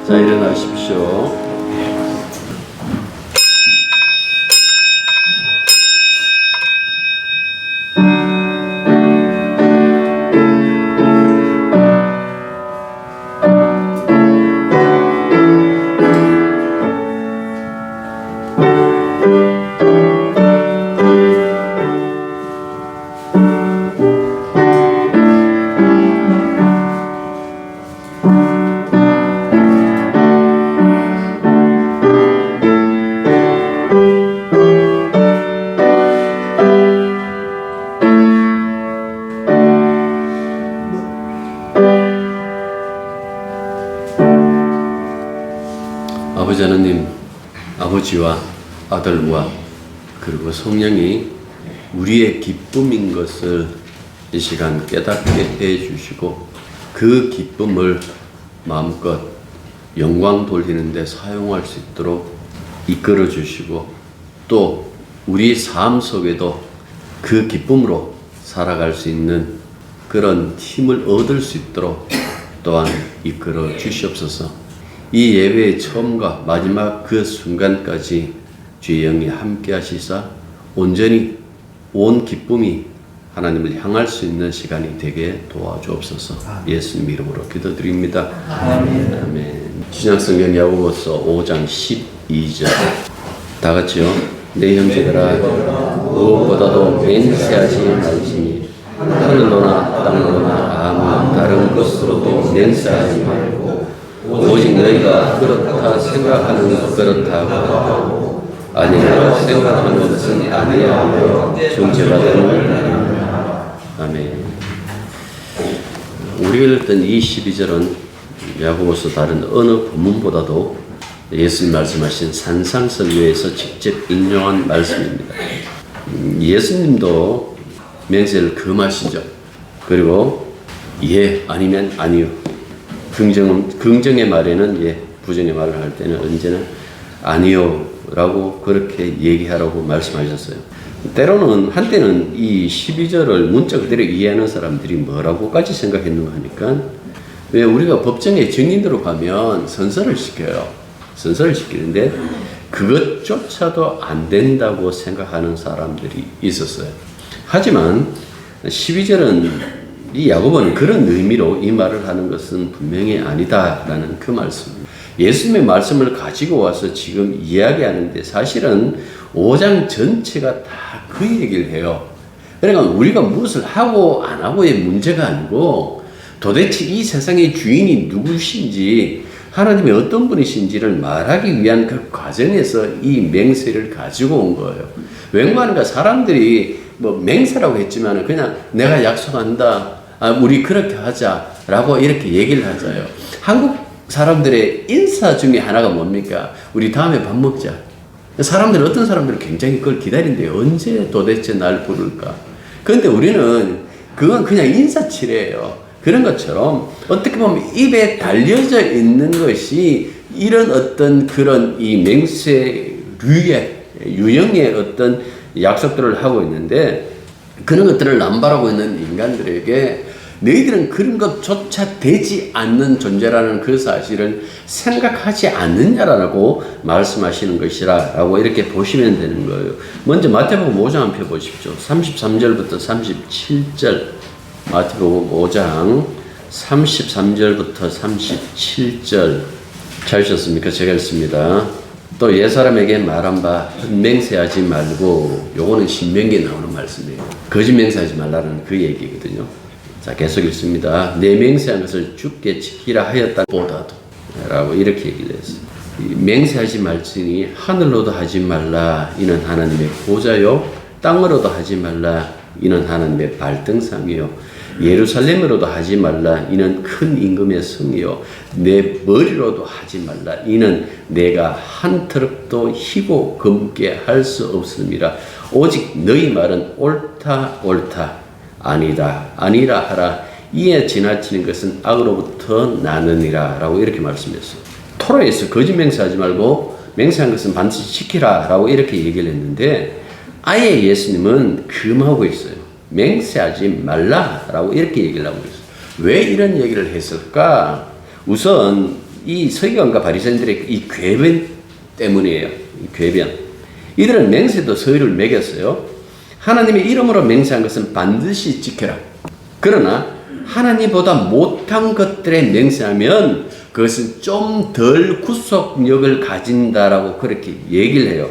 자, 일어나십시오. 아버지 하나님, 아버지와 아들과 그리고 성령이 우리의 기쁨인 것을 이 시간 깨닫게 해 주시고 그 기쁨을 마음껏 영광 돌리는 데 사용할 수 있도록 이끌어 주시고 또 우리 삶 속에도 그 기쁨으로 살아갈 수 있는 그런 힘을 얻을 수 있도록 또한 이끌어 주시옵소서. 이 예배의 처음과 마지막 그 순간까지 주의 영이 함께 하시사 온전히 온 기쁨이 하나님을 향할 수 있는 시간이 되게 도와주옵소서. 예수님 이름으로 기도드립니다. 아멘. 아멘. 신약성경 야고보서 5장 12절 다 같이요. 내 형제들아 무엇보다도 맹세하지 말지니 하늘로나 땅로나 아무 다른 것으로도 맹세하지 말고 오직 너희가 그렇다 생각하는 그렇다고 하고 아니라 생각하는 것은 아니야 하며 정죄받으는. 아멘. 우리가 읽던 이 12절은 야고보서 다른 어느 본문보다도 예수님 말씀하신 산상설교에서 직접 인용한 말씀입니다. 예수님도 맹세를 금하시죠. 그리고 예 아니면 아니요. 긍정의 말에는 예, 부정의 말을 할 때는 언제나 아니요 라고 그렇게 얘기하라고 말씀하셨어요. 때로는 한때는 이 12절을 문자 그대로 이해하는 사람들이 뭐라고까지 생각했는가 하니까 왜 우리가 법정의 증인으로 가면 선서를 시켜요. 선서를 시키는데 그것조차도 안 된다고 생각하는 사람들이 있었어요. 하지만 12절은 이 야고보는 그런 의미로 이 말을 하는 것은 분명히 아니다라는 그 말씀입니다. 예수님의 말씀을 가지고 와서 지금 이야기하는데 사실은 5장 전체가 다 그 얘기를 해요. 그러니까 우리가 무엇을 하고 안 하고의 문제가 아니고 도대체 이 세상의 주인이 누구신지 하나님이 어떤 분이신지를 말하기 위한 그 과정에서 이 맹세를 가지고 온 거예요. 웬만하니까 사람들이 뭐 맹세라고 했지만 그냥 내가 약속한다. 우리 그렇게 하자라고 이렇게 얘기를 하자요. 한국 사람들의 인사 중에 하나가 뭡니까? 우리 다음에 밥 먹자. 사람들 어떤 사람들은 굉장히 그걸 기다린대요. 언제 도대체 날 부를까? 그런데 우리는 그건 그냥 인사치레예요. 그런 것처럼 어떻게 보면 입에 달려져 있는 것이 이런 어떤 그런 이 맹세류의 유형의 어떤 약속들을 하고 있는데 그런 것들을 남발하고 있는 인간들에게 너희들은 그런 것조차 되지 않는 존재라는 그 사실을 생각하지 않느냐라고 말씀하시는 것이라 라고 이렇게 보시면 되는 거예요. 먼저 마태복음 5장 한 편 보십시오. 33절부터 37절 마태복음 5장 33절부터 37절 찾으셨습니까? 제가 읽습니다. 또 옛사람에게 말한 바 맹세하지 말고 요거는 신명기에 나오는 말씀이에요. 거짓 맹세하지 말라는 그 얘기거든요. 자, 계속 읽습니다. 내 맹세한 것을 주께 지키라 하였다 보다도 라고 이렇게 얘기를 했어요. 맹세하지 말지니 하늘로도 하지 말라 이는 하나님의 보좌요 땅으로도 하지 말라 이는 하나님의 발등상이요 예루살렘으로도 하지 말라 이는 큰 임금의 성이요 내 머리로도 하지 말라 이는 내가 한 트럭도 희고 검게 할 수 없음이라 오직 너희 말은 옳다 옳다 아니다 아니라 하라 이에 지나치는 것은 악으로부터 나느니라 라고 이렇게 말씀했어요. 토라에서 거짓 맹세하지 말고 맹세한 것은 반드시 지키라 라고 이렇게 얘기를 했는데 아예 예수님은 금하고 있어요. 맹세하지 말라 라고 이렇게 얘기를 하고 있어요. 왜 이런 얘기를 했을까? 우선 이 서기관과 바리새인들의 이 궤변 때문이에요. 이 궤변. 이들은 맹세도 서의를 매겼어요. 하나님의 이름으로 맹세한 것은 반드시 지켜라. 그러나 하나님보다 못한 것들에 맹세하면 그것은 좀 덜 구속력을 가진다라고 그렇게 얘기를 해요.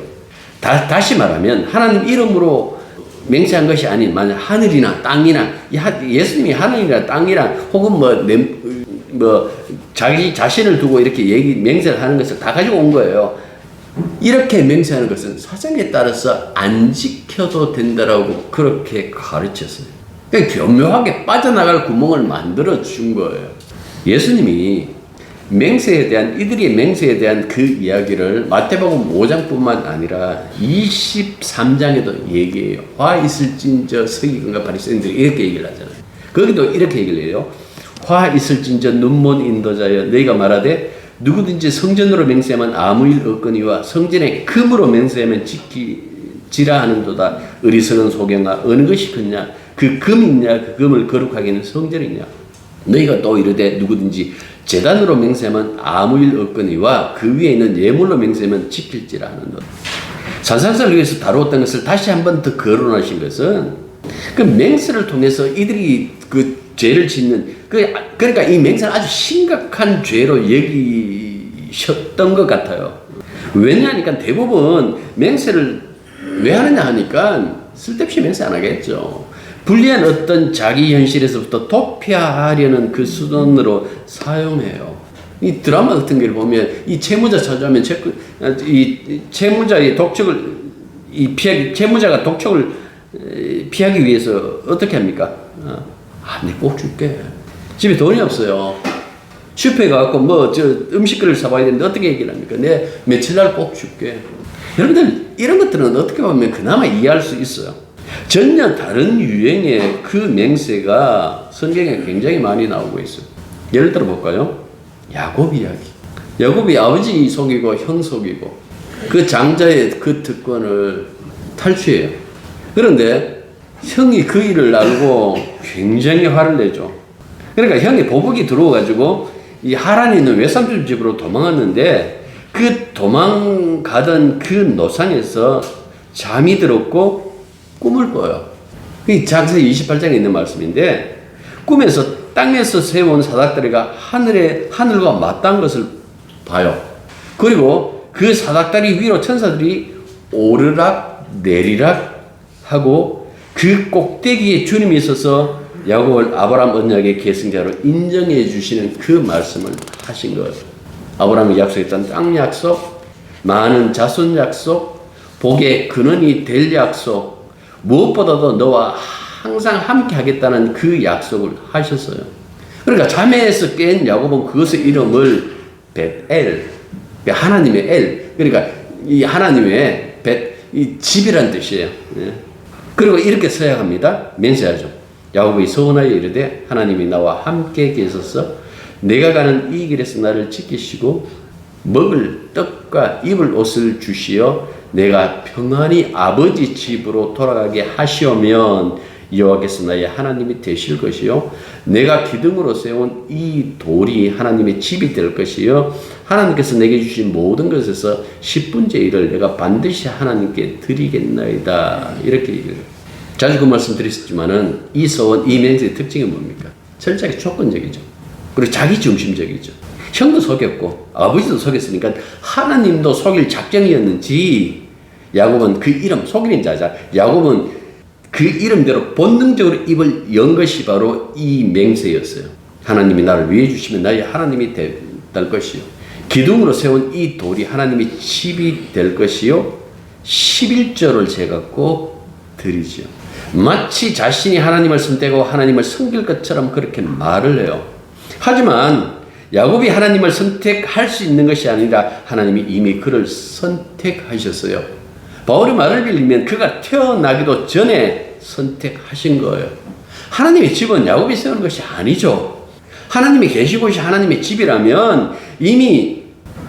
다시 말하면 하나님 이름으로 맹세한 것이 아닌 만약 하늘이나 땅이나 예수님이 하늘이나 땅이나 혹은 자기 자신을 두고 이렇게 맹세를 하는 것을 다 가지고 온 거예요. 이렇게 맹세하는 것은 사정에 따라서 안 지켜도 된다라고 그렇게 가르쳤어요. 그러니까 교묘하게 빠져나갈 구멍을 만들어 준 거예요. 예수님이 이들의 맹세에 대한 그 이야기를 마태복음 5장뿐만 아니라 23장에도 얘기해요. 화 있을진저 서기관과 바리새인들이 이렇게 얘기를 하잖아요. 거기도 이렇게 얘기를 해요. 화 있을진저 눈먼 인도자여 너희가 말하되 누구든지 성전으로 맹세하면 아무 일 없거니와 성전에 금으로 맹세하면 지키지라 하는도다. 어리석은 소경아 어느 것이 크냐 그 금이냐 그 금을 거룩하게는 성전이냐. 너희가 또 이르되 누구든지 제단으로 맹세하면 아무 일 없거니와 그 위에 있는 예물로 맹세하면 지킬지라 하는도다. 산상설을 위해서 다루었던 것을 다시 한 번 더 거론하신 것은 그 맹세를 통해서 이들이 그 죄를 짓는 그러니까 이 맹세는 아주 심각한 죄로 여기셨던 것 같아요. 왜냐하니까 대부분 맹세를 왜 하느냐 하니까 쓸데없이 맹세 안 하겠죠. 불리한 어떤 자기 현실에서부터 도피하려는 그 수단으로 사용해요. 이 드라마 같은 걸 보면 이 채무자 찾아오면 이 채무자의 독촉을 채무자가 독촉을 피하기 위해서 어떻게 합니까? 내 꼭 줄게. 집에 돈이 없어요. 슈퍼에 가갖고 음식거리를 사봐야 되는데 어떻게 얘기를 합니까? 내 며칠 날 꼭 줄게. 여러분들 이런 것들은 어떻게 보면 그나마 이해할 수 있어요. 전혀 다른 유형의 그 맹세가 성경에 굉장히 많이 나오고 있어요. 예를 들어 볼까요? 야곱 이야기. 야곱이 아버지 속이고 형 속이고 그 장자의 그 특권을 탈취해요. 그런데 형이 그 일을 알고 굉장히 화를 내죠. 그러니까 형이 보복이 들어와가지고 이 하란에 있는 외삼촌 집으로 도망갔는데 그 도망가던 그 노상에서 잠이 들었고 꿈을 꿔요. 이 창세기 28장에 있는 말씀인데 꿈에서 땅에서 세운 사닥다리가 하늘과 맞닿은 것을 봐요. 그리고 그 사닥다리 위로 천사들이 오르락 내리락 하고 그 꼭대기에 주님이 있어서 야곱을 아브라함 언약의 계승자로 인정해 주시는 그 말씀을 하신 거예요. 아브라함이 약속했던 땅 약속, 많은 자손 약속, 복의 근원이 될 약속, 무엇보다도 너와 항상 함께 하겠다는 그 약속을 하셨어요. 그러니까 잠에서 깬 야곱은 그것의 이름을 벳엘, 하나님의 엘, 그러니까 이 하나님의 이 집이란 뜻이에요. 그리고 이렇게 서약합니다. 맹세하죠. 야곱이 서원하여 이르되 하나님이 나와 함께 계셔서 내가 가는 이 길에서 나를 지키시고 먹을 떡과 입을 옷을 주시어 내가 평안히 아버지 집으로 돌아가게 하시오면 여호와께서 나의 하나님이 되실 것이요 내가 기둥으로 세운 이 돌이 하나님의 집이 될 것이요 하나님께서 내게 주신 모든 것에서 10분의 1을 내가 반드시 하나님께 드리겠나이다. 이렇게 얘기해요. 자주 그 말씀 드렸지만은 이 서원, 이 맹세의 특징이 뭡니까? 철저하게 조건적이죠. 그리고 자기 중심적이죠. 형도 속였고 아버지도 속였으니까 하나님도 속일 작정이었는지 야곱은 그 이름, 속이는 자자, 야곱은 그 이름대로 본능적으로 입을 연 것이 바로 이 맹세였어요. 하나님이 나를 위해 주시면 나의 하나님이 될 것이요 기둥으로 세운 이 돌이 하나님의 집이 될 것이요 11조를 제가 꼭 드리죠. 마치 자신이 하나님을 선택하고 하나님을 섬길 것처럼 그렇게 말을 해요. 하지만 야곱이 하나님을 선택할 수 있는 것이 아니라 하나님이 이미 그를 선택하셨어요. 바울의 말을 빌리면 그가 태어나기도 전에 선택하신 거예요. 하나님의 집은 야곱이 세우는 것이 아니죠. 하나님이 계신 곳이 하나님의 집이라면 이미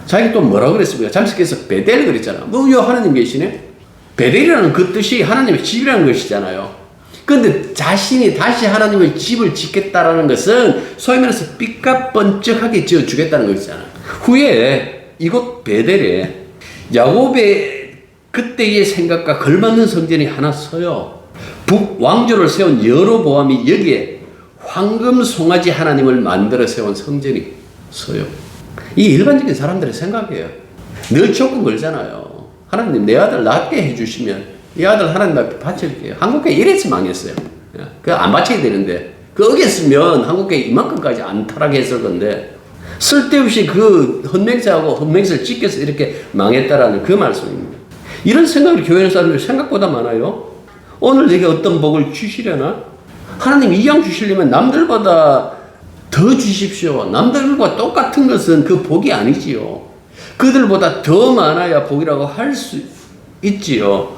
자기 또 뭐라고 그랬습니까? 잠식해서 베델 그랬잖아. 뭐요 하나님 계시네? 베델이라는 그 뜻이 하나님의 집이라는 것이잖아요. 그런데 자신이 다시 하나님의 집을 짓겠다라는 것은 소위 말해서 삐까뻔쩍하게 지어주겠다는 것이잖아요. 후에 이곳 베델에 야곱의 그때의 생각과 걸맞는 성전이 하나 서요. 북왕조를 세운 여로보암이 여기에 황금 송아지 하나님을 만들어 세운 성전이 서요. 이 일반적인 사람들의 생각이에요. 늘 조건 걸잖아요. 하나님 내 아들 낫게 해주시면 이 아들 하나님 앞에 바칠게요. 한국교회 이래서 망했어요. 그 안 바쳐야 되는데 그 어겼으면 한국교회 이만큼까지 안 타락했을 건데 쓸데없이 그 헌맹세하고 헌맹세를 지켜서 이렇게 망했다라는 그 말씀입니다. 이런 생각을 교회는 사람들이 생각보다 많아요. 오늘 내게 어떤 복을 주시려나? 하나님 이왕 주시려면 남들보다 더 주십시오. 남들과 똑같은 것은 그 복이 아니지요. 그들보다 더 많아야 복이라고 할 수 있지요.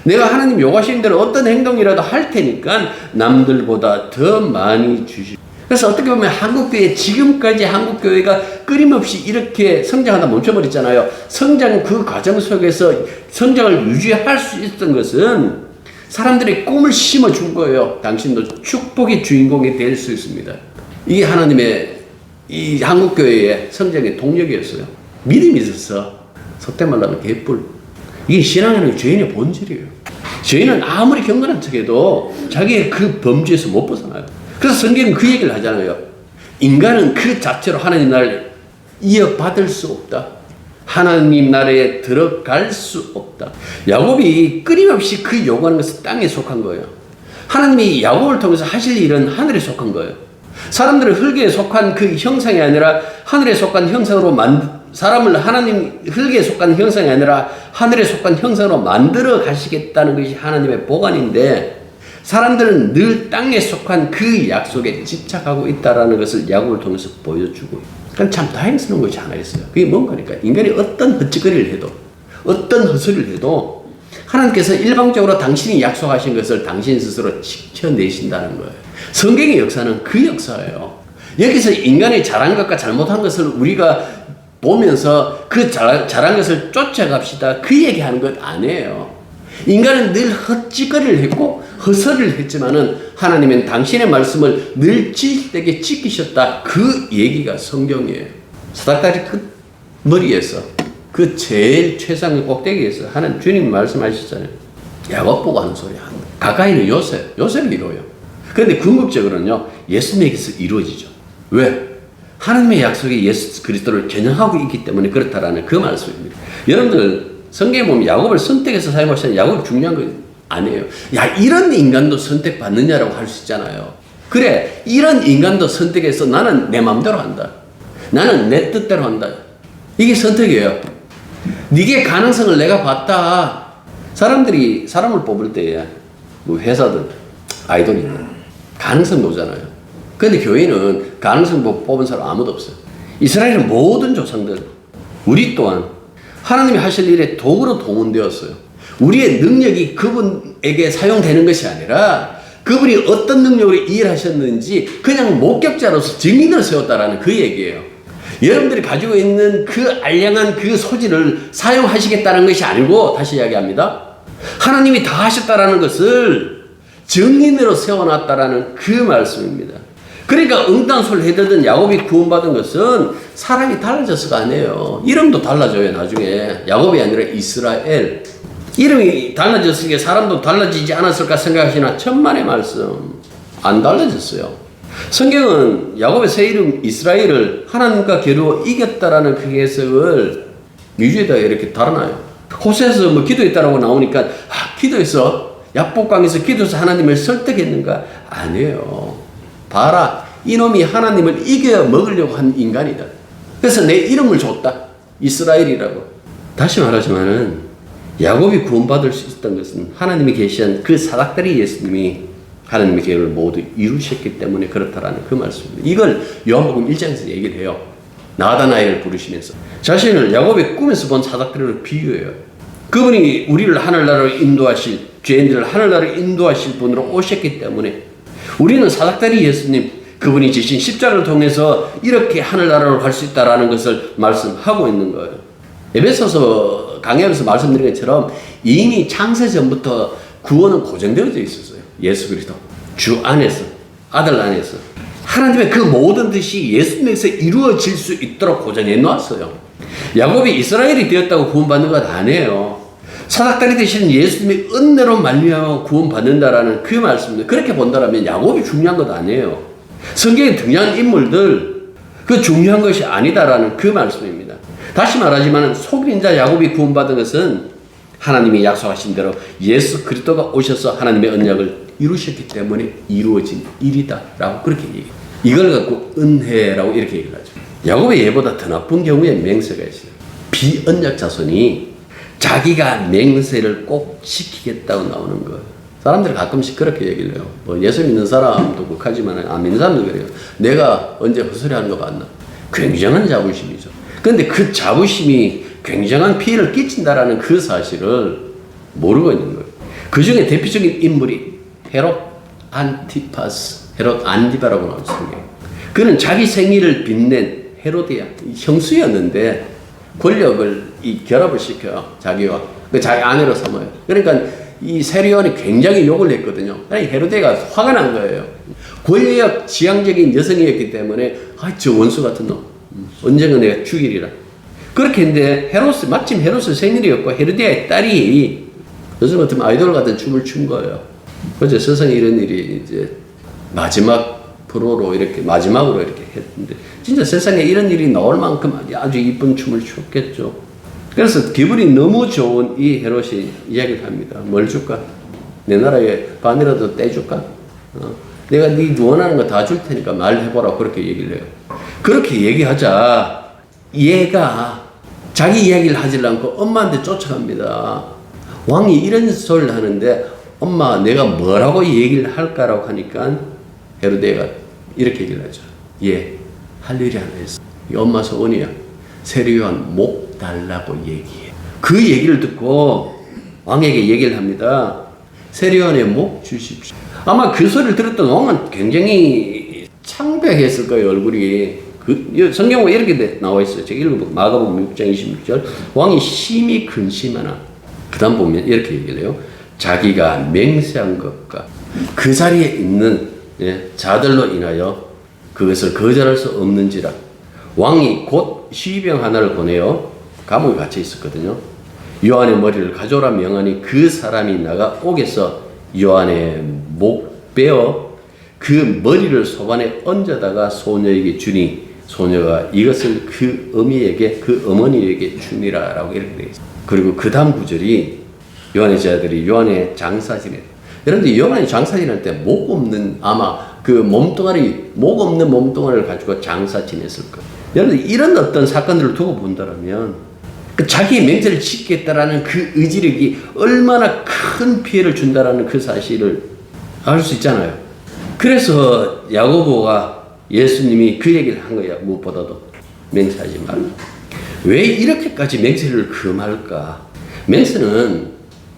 내가 하나님 요구하시는 대로 어떤 행동이라도 할 테니까 남들보다 더 많이 주십시오. 그래서 어떻게 보면 한국교회, 지금까지 한국교회가 끊임없이 이렇게 성장하다 멈춰버렸잖아요. 성장 그 과정 속에서 성장을 유지할 수 있었던 것은 사람들의 꿈을 심어준 거예요. 당신도 축복의 주인공이 될 수 있습니다. 이게 하나님의 이 한국교회의 성장의 동력이었어요. 믿음이 있어서 속된 말로 하면 개뿔. 이게 신앙에는 죄인의 본질이에요. 죄인은 아무리 경건한 척해도 자기의 그 범죄에서 못 벗어나요. 그래서 성경은 그 얘기를 하잖아요. 인간은 그 자체로 하나님 나라를 이어받을 수 없다. 하나님 나라에 들어갈 수 없다. 야곱이 끊임없이 그 요구하는 것은 땅에 속한 거예요. 하나님이 야곱을 통해서 하실 일은 하늘에 속한 거예요. 사람들은 흙에 속한 그 형상이 아니라 하늘에 속한 형상으로 사람을 하나님 흙에 속한 형상이 아니라 하늘에 속한 형상으로 만들어 가시겠다는 것이 하나님의 보관인데 사람들은 늘 땅에 속한 그 약속에 집착하고 있다는 것을 야곱을 통해서 보여주고 그건 참 다행스러운 것이 하나 있어요. 그게 뭔가니까 인간이 어떤 헛짓거리를 해도 어떤 헛소리를 해도 하나님께서 일방적으로 당신이 약속하신 것을 당신 스스로 지켜내신다는 거예요. 성경의 역사는 그 역사예요. 여기서 인간이 잘한 것과 잘못한 것을 우리가 보면서 그 잘한 것을 쫓아갑시다. 그 얘기하는 것 아니에요. 인간은 늘 헛짓거리를 했고 헛소리를 했지만은 하나님은 당신의 말씀을 늘 지키되게 지키셨다. 그 얘기가 성경이에요. 사닥다리 끝 머리에서 그 제일 최상의 꼭대기에서 하나님 주님 말씀하셨잖아요. 야곱 보고 하는 소리 한다. 가까이는 요셉이 이루어요. 그런데 궁극적으로는요 예수님에게서 이루어지죠. 왜? 하나님의 약속이 예수 그리스도를 겨냥하고 있기 때문에 그렇다라는 그 말씀입니다. 여러분들 성경에 보면 야곱을 선택해서 사용하시는 야곱이 중요한 건 아니에요. 야 이런 인간도 선택받느냐라고 할 수 있잖아요. 그래 이런 인간도 선택해서 나는 내 마음대로 한다. 나는 내 뜻대로 한다. 이게 선택이에요. 네게 가능성을 내가 봤다. 사람들이 사람을 뽑을 때에 뭐 회사든 아이돌이든 가능성 보잖아요. 그런데 교회는 가능성 뽑은 사람 아무도 없어요. 이스라엘의 모든 조상들 우리 또한 하나님이 하실 일에 도구로 동원되었어요. 우리의 능력이 그분에게 사용되는 것이 아니라 그분이 어떤 능력으로 일하셨는지 그냥 목격자로서 증인을 세웠다라는 그 얘기예요. 여러분들이 가지고 있는 그 알량한 그 소질을 사용하시겠다는 것이 아니고 다시 이야기합니다. 하나님이 다 하셨다라는 것을 증인으로 세워놨다라는 그 말씀입니다. 그러니까 응단소를 해대던 야곱이 구원받은 것은 사람이 달라져서가 아니에요. 이름도 달라져요. 나중에 야곱이 아니라 이스라엘. 이름이 달라졌으니까 사람도 달라지지 않았을까 생각하시나 천만의 말씀. 안 달라졌어요. 성경은 야곱의 새 이름 이스라엘을 하나님과 겨루어 이겼다라는 그 해석을 미주에다 이렇게 달아놔요. 호세에서 뭐 기도했다라고 나오니까 기도해서 약복강에서 기도해서 하나님을 설득했는가? 아니에요. 봐라 이놈이 하나님을 이겨 먹으려고 한 인간이다. 그래서 내 이름을 줬다. 이스라엘이라고. 다시 말하지만은 야곱이 구원받을 수 있었던 것은 하나님이 계시한 그 사닥다리 예수님이 하나님의 계획을 모두 이루셨기 때문에 그렇다라는 그 말씀입니다. 이걸 요한복음 1장에서 얘기를 해요. 나다나엘을 부르시면서 자신을 야곱의 꿈에서 본 사닥다리로 비유해요. 그분이 우리를 하늘나라로 인도하실 죄인들을 하늘나라로 인도하실 분으로 오셨기 때문에 우리는 사닥다리 예수님 그분이 지신 십자가를 통해서 이렇게 하늘나라로 갈 수 있다라는 것을 말씀하고 있는 거예요. 에베소서 강의하면서 말씀드린 것처럼 이미 창세 전부터 구원은 고정되어져 있었어요. 예수 그리스도 주 안에서 아들 안에서 하나님의 그 모든 뜻이 예수님에서 이루어질 수 있도록 고정해 놓았어요. 야곱이 이스라엘이 되었다고 구원받는 것 아니에요. 사닥다리 되시는 예수님의 은혜로 말미암아 구원받는다라는 그 말씀입니다. 그렇게 본다면 야곱이 중요한 것 아니에요. 성경에 등장한 인물들 그 중요한 것이 아니다라는 그 말씀입니다. 다시 말하지만 속인 자 야곱이 구원받은 것은 하나님이 약속하신 대로 예수 그리스도가 오셔서 하나님의 언약을 이루셨기 때문에 이루어진 일이다라고 그렇게 얘기해요. 이걸 갖고 은혜라고 이렇게 얘기를 하죠. 야곱의 예보다 더 나쁜 경우에 맹세가 있어요. 비언약 자손이 자기가 맹세를 꼭 지키겠다고 나오는 거예요. 사람들이 가끔씩 그렇게 얘기를 해요. 뭐 예수 믿는 사람도 극하지만 안 믿는 사람도 그래요. 내가 언제 헛소리 하는 거 봤나? 굉장한 자부심이죠. 그런데 그 자부심이 굉장한 피해를 끼친다라는 그 사실을 모르고 있는 거예요. 그 중에 대표적인 인물이 헤롯 안티바라고 나오는 성경. 그는 자기 생일을 빛낸 헤로디아 형수였는데 권력을 결합을 시켜요. 자기와 자기 아내로 삼아요. 그러니까 이 세리온이 굉장히 욕을 했거든요. 헤로데가 화가 난 거예요. 권력 지향적인 여성이었기 때문에 저 원수 같은 놈 언젠가 내가 죽이리라. 그렇게 했는데 마침 헤롯의 생일이었고 헤로데아의 딸이 요즘 같으면 아이돌 같은 춤을 춘 거예요. 그래서 세상에 이런 일이 이제 마지막으로 이렇게 했는데 진짜 세상에 이런 일이 나올 만큼 아주 이쁜 춤을 췄겠죠. 그래서 기분이 너무 좋은 이 헤롯이 이야기를 합니다. 뭘 줄까? 내 나라에 반이라도 떼줄까? 내가 네 원하는 거 다 줄 테니까 말해보라. 그렇게 얘기를 해요. 그렇게 얘기하자 얘가 자기 이야기를 하지 않고 엄마한테 쫓아갑니다. 왕이 이런 소리를 하는데 엄마 내가 뭐라고 얘기를 할까라고 하니까 헤로데가 이렇게 얘기를 하죠. 할 일이 하나 있어. 이 엄마 소원이야. 세리요한 목 달라고 얘기해. 그 얘기를 듣고 왕에게 얘기를 합니다. 세리요한의 목 주십시오. 아마 그 소리를 들었던 왕은 굉장히 창백했을 거예요. 얼굴이. 성경에 이렇게 나와 있어요. 제가 읽어볼게요. 마가복음 6장 26절. 왕이 심히 근심하나. 그 다음 보면 이렇게 얘기를 해요. 자기가 맹세한 것과 그 자리에 있는 자들로 인하여 그것을 거절할 수 없는지라. 왕이 곧 시병 하나를 보내어 감옥에 갇혀 있었거든요. 요한의 머리를 가져오라 명하니 그 사람이 나가 옥에서 요한의 목 베어 그 머리를 소반에 얹어다가 소녀에게 주니 소녀가 이것을 그 어머니에게 주니라라고 이렇게 되어 있어요. 그리고 그 다음 구절이 요한의 제자들이 요한의 장사 지냈다. 여러분들 요한이 장사 지낼 때 목 없는 목 없는 몸뚱아리를 가지고 장사 지냈을 거예요. 여러분들 이런 어떤 사건들을 두고 본다면 자기의 맹세를 지키겠다라는 그 의지력이 얼마나 큰 피해를 준다라는 그 사실을 알 수 있잖아요. 그래서 야고보가 예수님이 그 얘기를 한 거야. 무엇보다도 맹세하지 말라. 왜 이렇게까지 맹세를 금할까?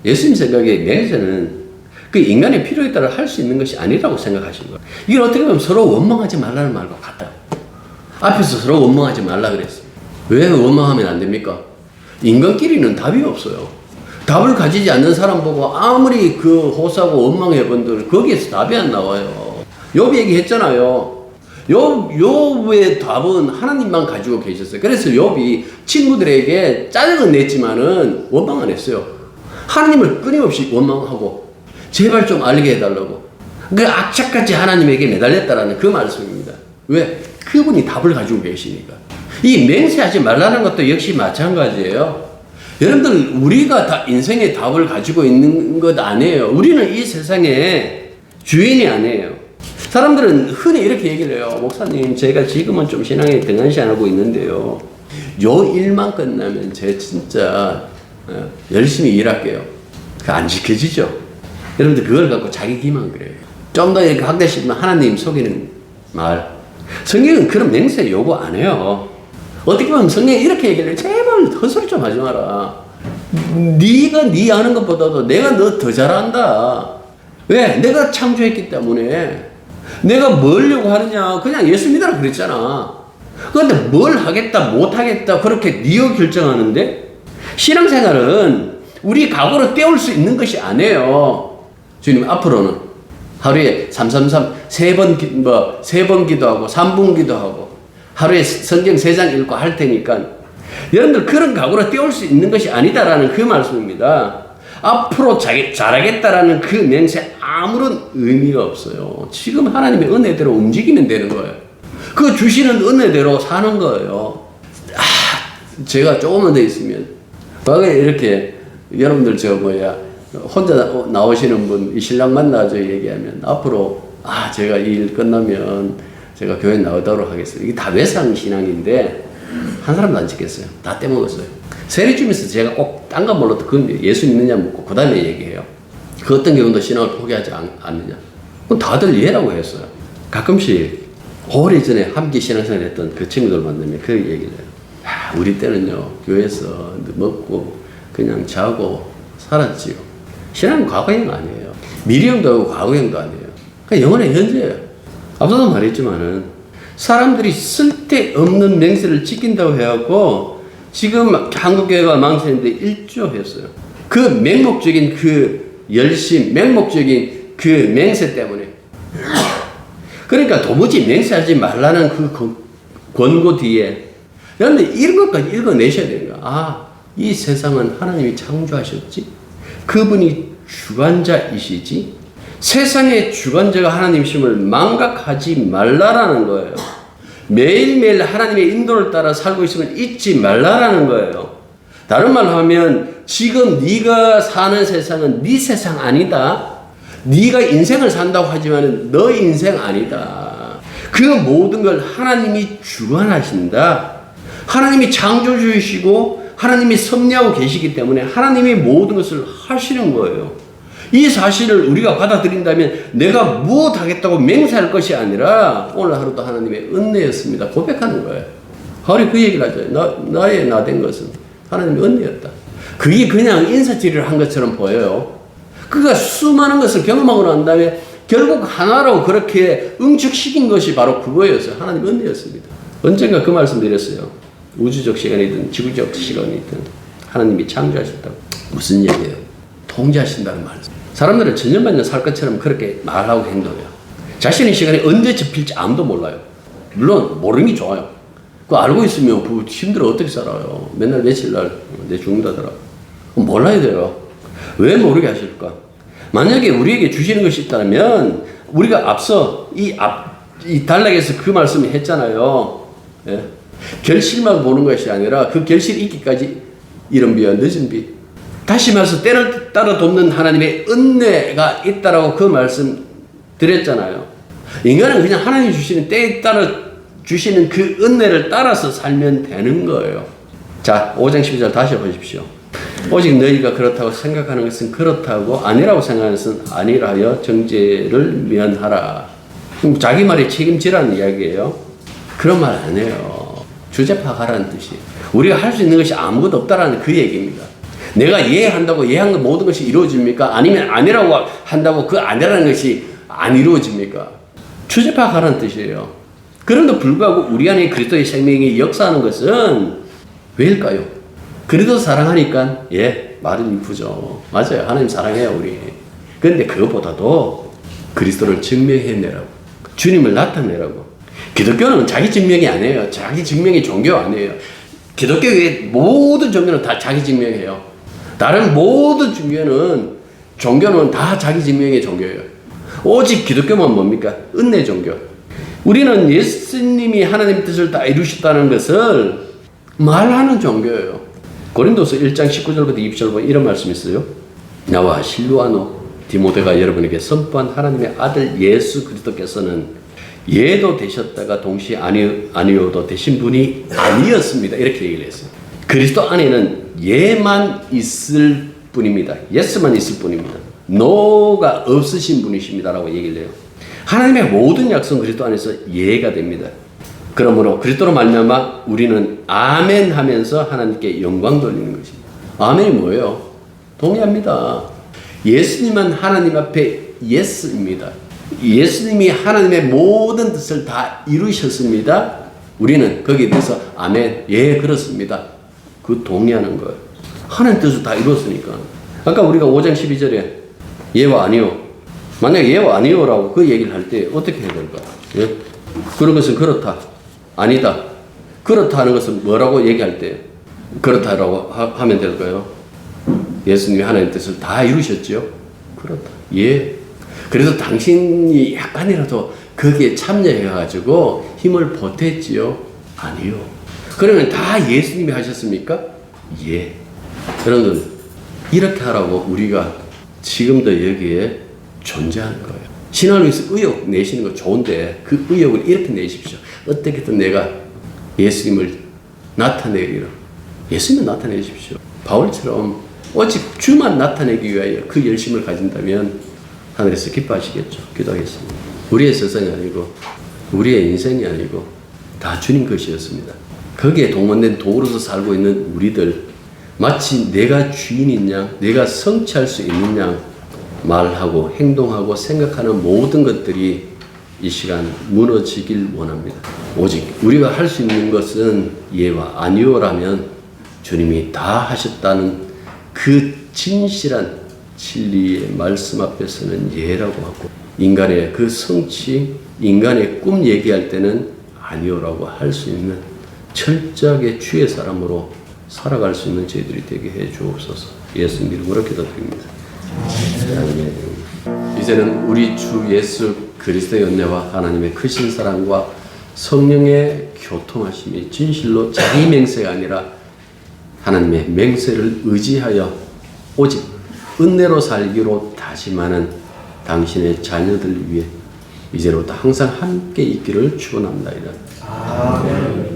예수님 생각에 맹세는 그 인간의 필요에 따라 할 수 있는 것이 아니라고 생각하시는 거예요. 이걸 어떻게 보면 서로 원망하지 말라는 말과 같다. 앞에서 서로 원망하지 말라 그랬어요. 왜 원망하면 안 됩니까? 인간끼리는 답이 없어요. 답을 가지지 않는 사람 보고 아무리 그 호소하고 원망해 본들 거기에서 답이 안 나와요. 욥이 얘기했잖아요. 욥의 답은 하나님만 가지고 계셨어요. 그래서 욥이 친구들에게 짜증은 냈지만은 원망 안 했어요. 하나님을 끊임없이 원망하고 제발 좀 알게 해달라고. 그 악착같이 하나님에게 매달렸다라는 그 말씀입니다. 왜? 그분이 답을 가지고 계시니까. 이 맹세하지 말라는 것도 역시 마찬가지예요. 여러분들 우리가 다 인생의 답을 가지고 있는 것 아니에요. 우리는 이 세상의 주인이 아니에요. 사람들은 흔히 이렇게 얘기를 해요. 목사님 제가 지금은 좀 신앙에 등한시 안 하고 있는데요. 요 일만 끝나면 제 진짜 열심히 일할게요. 그거 안 지켜지죠. 여러분들 그걸 갖고 자기 기만 그래요. 좀 더 이렇게 확대시키면 하나님 속이는 말. 성경은 그런 맹세 요구 안 해요. 어떻게 보면 성경이 이렇게 얘기를 해요. 제발 헛소리 좀 하지 마라. 네가 네 아는 것보다도 내가 너 더 잘한다. 왜? 내가 창조했기 때문에. 내가 뭐려고 하느냐. 그냥 예수 믿으라 그랬잖아. 그런데 뭘 하겠다 못 하겠다 그렇게 네가 결정하는데 신앙생활은 우리 각오로 때울 수 있는 것이 아니에요. 주님 앞으로는 하루에 333 세 번 기도하고 3분 기도하고 하루에 성경 3장 읽고 할 테니까 여러분들 그런 각오로 띄울 수 있는 것이 아니다라는 그 말씀입니다. 앞으로 잘하겠다라는 그 맹세 아무런 의미가 없어요. 지금 하나님의 은혜대로 움직이면 되는 거예요. 그 주시는 은혜대로 사는 거예요. 제가 조금만 더 있으면 과거에 이렇게 여러분들 혼자 나오시는 분, 이 신랑 만나서 얘기하면 앞으로 제가 이 일 끝나면 제가 교회 나오도록 하겠어요. 이게 다 외상 신앙인데 한 사람도 안 지켰어요. 다 떼먹었어요. 세례 주면서 제가 꼭 딴 건 몰라도 그 예수 믿느냐 묻고 그 다음에 얘기해요. 그 어떤 경우도 신앙을 포기하지 않느냐. 그럼 다들 이해라고 했어요. 가끔씩 오래전에 함께 신앙생활 했던 그 친구들 만나면 그 얘기를 해요. 우리 때는요 교회에서 먹고 그냥 자고 살았지요. 신앙은 과거형 아니에요. 미래형도 아니고 과거형도 아니에요. 그냥 영원의 현재예요. 앞서도 말했지만은 사람들이 쓸데없는 맹세를 지킨다고 해갖고 지금 한국교회가 망설였는데 일조했어요. 그 맹목적인 그 열심, 맹목적인 그 맹세 때문에. 그러니까 도무지 맹세하지 말라는 그 권고 뒤에 그런데 이런 것까지 읽어내셔야 되는 거야. 이 세상은 하나님이 창조하셨지. 그분이 주관자이시지. 세상의 주관자가 하나님이심을 망각하지 말라라는 거예요. 매일매일 하나님의 인도를 따라 살고 있음을 잊지 말라라는 거예요. 다른 말로 하면 지금 네가 사는 세상은 네 세상 아니다. 네가 인생을 산다고 하지만 너 인생 아니다. 그 모든 걸 하나님이 주관하신다. 하나님이 창조주이시고 하나님이 섭리하고 계시기 때문에 하나님이 모든 것을 하시는 거예요. 이 사실을 우리가 받아들인다면 내가 무엇하겠다고 맹세할 것이 아니라 오늘 하루도 하나님의 은혜였습니다. 고백하는 거예요. 바울이 그 얘기를 하죠. 나의 나된 것은 하나님의 은혜였다. 그게 그냥 인사치리를 한 것처럼 보여요. 그가 수많은 것을 경험하고 난 다음에 결국 하나로 그렇게 응축시킨 것이 바로 그거였어요. 하나님의 은혜였습니다. 언젠가 그 말씀 드렸어요. 우주적 시간이든 지구적 시간이든 하나님이 창조하셨다고. 무슨 얘기예요? 통제하신다는 말씀. 사람들은 천년만년 살 것처럼 그렇게 말하고 행동해요. 자신의 시간이 언제 접힐지 아무도 몰라요. 물론 모르는 게 좋아요. 그거 알고 있으면 힘들어 어떻게 살아요. 맨날 며칠 날 내 죽는다더라. 몰라야 돼요. 왜 모르게 하실까? 만약에 우리에게 주시는 것이 있다면 우리가 앞서 이 단락에서 그 말씀을 했잖아요. 예? 결실만 보는 것이 아니라 그 결실이 있기까지 이른 비와 늦은 비. 다시 말해서 때를 따라 돕는 하나님의 은혜가 있다라고 그 말씀 드렸잖아요. 인간은 그냥 하나님이 주시는 때에 따라 주시는 그 은혜를 따라서 살면 되는 거예요. 자, 5장 12절 다시 보십시오. 오직 너희가 그렇다고 생각하는 것은 그렇다고 아니라고 생각하는 것은 아니라 하여 정죄를 면하라. 자기 말에 책임지라는 이야기예요. 그런 말 안 해요. 주제 파악하라는 뜻이에요. 우리가 할 수 있는 것이 아무것도 없다라는 그 얘기입니다. 내가 예한다고 예한 모든 것이 이루어집니까? 아니면 아니라고 한다고 그 아니라는 것이 안 이루어집니까? 주제 파악하라는 뜻이에요. 그런데 불구하고 우리 안에 그리스도의 생명이 역사하는 것은 왜일까요? 그래도 사랑하니까 말은 이쁘죠. 맞아요. 하나님 사랑해요 우리. 그런데 그것보다도 그리스도를 증명해내라고, 주님을 나타내라고. 기독교는 자기 증명이 아니에요. 자기 증명이 종교 아니에요. 기독교의 모든 종교는 다 자기 증명해요. 다른 모든 종교는 다 자기 증명의 종교예요. 오직 기독교만 뭡니까? 은혜 종교. 우리는 예수님이 하나님의 뜻을 다 이루셨다는 것을 말하는 종교예요. 고린도서 1장 19절부터 20절 보면 이런 말씀이 있어요. 나와 실루아노, 디모데가 여러분에게 선포한 하나님의 아들 예수 그리스도께서는 예도 되셨다가 동시에 아니오도 되신 분이 아니었습니다. 이렇게 얘기를 했어요. 그리스도 안에는 예만 있을 뿐입니다. 예스만 있을 뿐입니다. 노가 없으신 분이십니다라고 얘기를 해요. 하나님의 모든 약속은 그리스도 안에서 예가 됩니다. 그러므로 그리스도로 말미암아 우리는 아멘 하면서 하나님께 영광 돌리는 것입니다. 아멘이 뭐예요? 동의합니다. 예수님은 하나님 앞에 예스입니다. 예수님이 하나님의 모든 뜻을 다 이루셨습니다. 우리는 거기에 대해서 아멘, 예 그렇습니다. 그 동의하는 거예요. 하나님 뜻을 다 이루었으니까. 아까 우리가 5장 12절에 예와 아니요 만약에 예요 아니요라고 그 얘기를 할 때 어떻게 해야 될까요? 예? 그런 것은 그렇다, 아니다. 그렇다 하는 것은 뭐라고 얘기할 때 그렇다라고 하면 될까요? 예수님이 하나님의 뜻을 다 이루셨죠? 그렇다. 예. 그래서 당신이 약간이라도 거기에 참여해가지고 힘을 보탰지요? 아니요. 그러면 다 예수님이 하셨습니까? 예. 여러분, 이렇게 하라고 우리가 지금도 여기에 존재하는 거예요. 신앙을 위해서 의욕 내시는 거 좋은데 그 의욕을 이렇게 내십시오. 어떻게든 내가 예수님을 나타내리라. 예수님을 나타내십시오. 바울처럼 오직 주만 나타내기 위하여 그 열심을 가진다면 하늘에서 기뻐하시겠죠. 기도하겠습니다. 우리의 세상이 아니고 우리의 인생이 아니고 다 주님 것이었습니다. 거기에 동원된 도구로서 살고 있는 우리들 마치 내가 주인인 양, 내가 성취할 수 있는 양 말하고 행동하고 생각하는 모든 것들이 이 시간 무너지길 원합니다. 오직 우리가 할 수 있는 것은 예와 아니오라면 주님이 다 하셨다는 그 진실한 진리의 말씀 앞에서는 예라고 하고, 인간의 그 성취, 인간의 꿈 얘기할 때는 아니오라고 할 수 있는 철저하게 주의 사람으로 살아갈 수 있는 저희들이 되게 해 주옵소서. 예수님 이름으로 기도드립니다. 아멘. 이제는 우리 주 예수 그리스도의 은혜와 하나님의 크신 사랑과 성령의 교통하심이 진실로 자기 맹세가 아니라 하나님의 맹세를 의지하여 오직 은혜로 살기로 다짐하는 당신의 자녀들 위해 이제로부터 항상 함께 있기를 축원합니다. 아멘.